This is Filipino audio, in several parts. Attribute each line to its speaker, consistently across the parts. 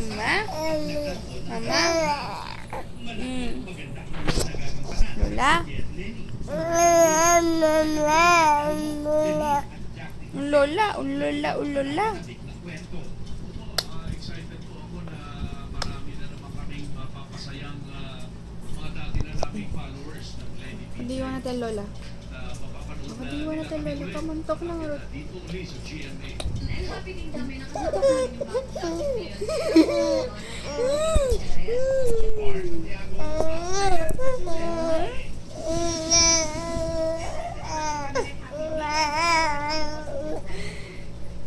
Speaker 1: Mama? Mama? Lola? Lola, Lola, Lola.
Speaker 2: Excited po ako na marami na naman kaming mapapasayang mga dati na naming followers ng Lenny P.
Speaker 1: Hindi na tayo, Lola.
Speaker 2: Na mapapanood na
Speaker 1: Hindi na tayo, Lola. Kamuntok lang.
Speaker 2: dito ulit sa GMA.
Speaker 3: Happy din kami nakasama namin yung mga klase ngayon.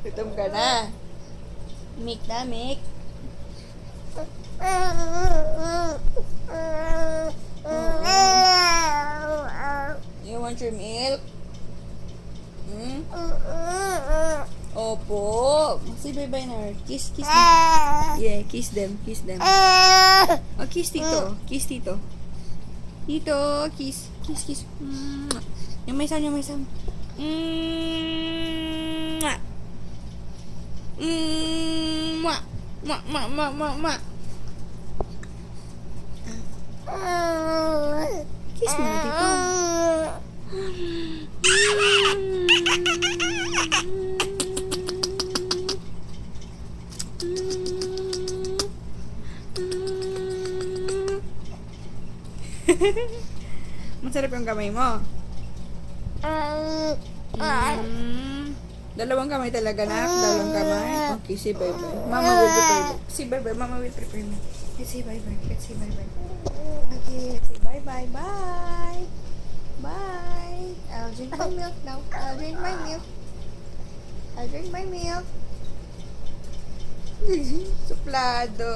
Speaker 1: Gutom ka na. Mik na, Mik. You want your milk? Hmm? Opo. Say bye-bye na. Kiss, kiss them. Yeah, kiss them, kiss them. Oh, kiss Tito. Kiss Tito. Tito, kiss. Kiss, kiss. Mwah. Yung may sound, yung may sound. Mwah. Mwah. Mwah, mwah, mwah, mwah, mwah. Kiss mo na, Tito. Masarap yung kamay mo. Dalawang kamay talaga, nak. Dalawang kamay. Okay, say bye-bye. Mama will prepare. Say bye-bye. Mama will prepare me. Let's say bye-bye. Let's say bye-bye. Okay, let's say bye-bye. Bye. Bye. I'll drink my milk now. I'll drink my milk. I'll drink my milk. Suplado.